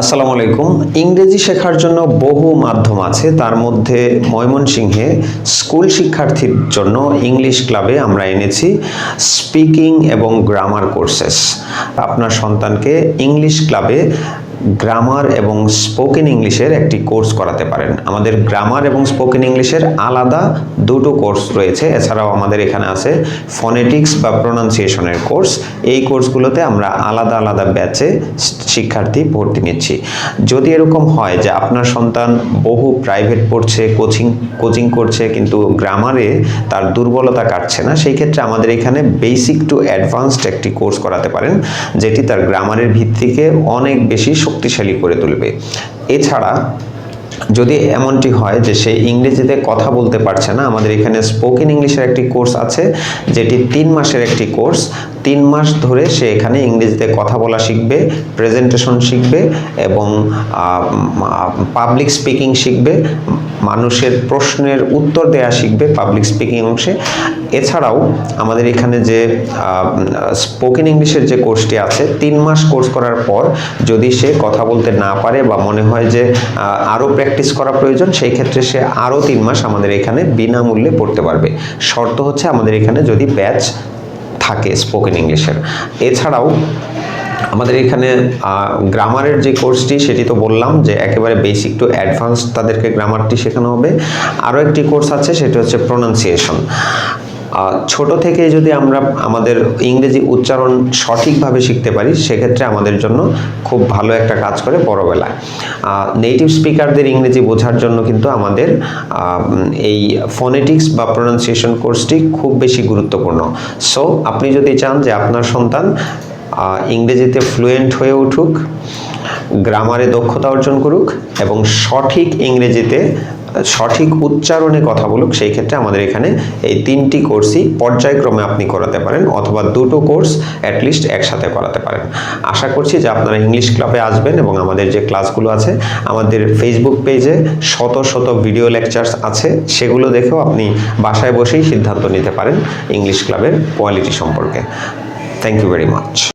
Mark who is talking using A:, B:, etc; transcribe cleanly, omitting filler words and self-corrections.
A: আসসালামু আলাইকুম। ইংরেজি শেখার জন্য বহু মাধ্যম আছে, তার মধ্যে ময়মনসিংহে স্কুল শিক্ষার্থীর জন্য ইংলিশ ক্লাবে আমরা এনেছি স্পিকিং এবং গ্রামার কোর্সেস। আপনার সন্তানকে ইংলিশ ক্লাবে গ্রামার এবং স্পোকেন ইংলিশের একটি কোর্স করাতে পারেন। আমাদের গ্রামার এবং স্পোকেন ইংলিশের আলাদা দুটো কোর্স রয়েছে। এছাড়াও আমাদের এখানে আছে ফনেটিক্স বা প্রোনাউন্সিয়েশনের কোর্স। এই কোর্সগুলোতে আমরা আলাদা আলাদা ব্যাচে শিক্ষার্থী ভর্তি নিচ্ছি। যদি এরকম হয় যে আপনার সন্তান বহু প্রাইভেট পড়ছে, কোচিং করছে, কিন্তু গ্রামারে তার দুর্বলতা কাটছে না, সেই ক্ষেত্রে আমাদের এখানে বেসিক টু অ্যাডভান্সড একটি কোর্স করাতে পারেন, যেটি তার গ্রামারের ভিত্তিকে অনেক বেশি শক্তিশালী করে তুলবে। এছাড়া যদি এমনটি হয় যে সে ইংরেজিতে কথা বলতে পারছে না, আমাদের এখানে স্পোকেন ইংলিশের একটি কোর্স আছে, যেটি 3 মাসের একটি কোর্স। 3 মাস ধরে সে এখানে ইংরেজিতে কথা বলা শিখবে, প্রেজেন্টেশন শিখবে এবং পাবলিক স্পিকিং শিখবে, মানুষের প্রশ্নের উত্তর দেওয়া শিখবে পাবলিক স্পিকিং অংশে। এছাড়াও আমাদের এখানে যে স্পোকেন ইংলিশের যে কোর্সটি আছে, 3 মাস কোর্স করার পর যদি সে কথা বলতে না পারে বা মনে হয় যে আরও প্র্যাকটিস করা প্রয়োজন, সেই ক্ষেত্রে সে আরও 3 মাস আমাদের এখানে বিনামূল্যে পড়তে পারবে। শর্ত হচ্ছে আমাদের এখানে যদি ব্যাচ থাকে স্পোকেন ইংলিশের। এছাড়াও আমাদের এখানে গ্রামারের যে কোর্সটি, সেটি তো বললাম যে একেবারে বেসিক টু অ্যাডভান্স তাদেরকে গ্রামারটি শেখানো হবে। আরও একটি কোর্স আছে, সেটি হচ্ছে প্রোনাউন্সিয়েশন। ছোট থেকে যদি আমরা আমাদের ইংরেজি উচ্চারণ সঠিকভাবে শিখতে পারি, সেক্ষেত্রে আমাদের জন্য খুব ভালো একটা কাজ করে বড়বেলায়। নেটিভ স্পিকারদের ইংরেজি বোঝার জন্য কিন্তু আমাদের এই ফনেটিক্স বা প্রোনাউন্সিয়েশন কোর্সটি খুব বেশি গুরুত্বপূর্ণ। সো আপনি যদি চান যে আপনার সন্তান ইংরেজিতে ফ্লুয়েন্ট হয়ে উঠুক, গ্রামারে দক্ষতা অর্জন করুক এবং সঠিক ইংরেজিতে সঠিক উচ্চারণে কথা বলুক, সেই ক্ষেত্রে আমাদের এখানে এই 3টি কোর্সই পর্যায়ক্রমে আপনি করাতে পারেন, অথবা 2টো কোর্স অ্যাটলিস্ট একসাথে করাতে পারেন। আশা করছি যে আপনারা ইংলিশ ক্লাবে আসবেন এবং আমাদের যে ক্লাসগুলো আছে, আমাদের ফেসবুক পেজে শত শত ভিডিও লেকচার্স আছে, সেগুলো দেখেও আপনি বাসায় বসেই সিদ্ধান্ত নিতে পারেন ইংলিশ ক্লাবের কোয়ালিটি সম্পর্কে। Thank you very much.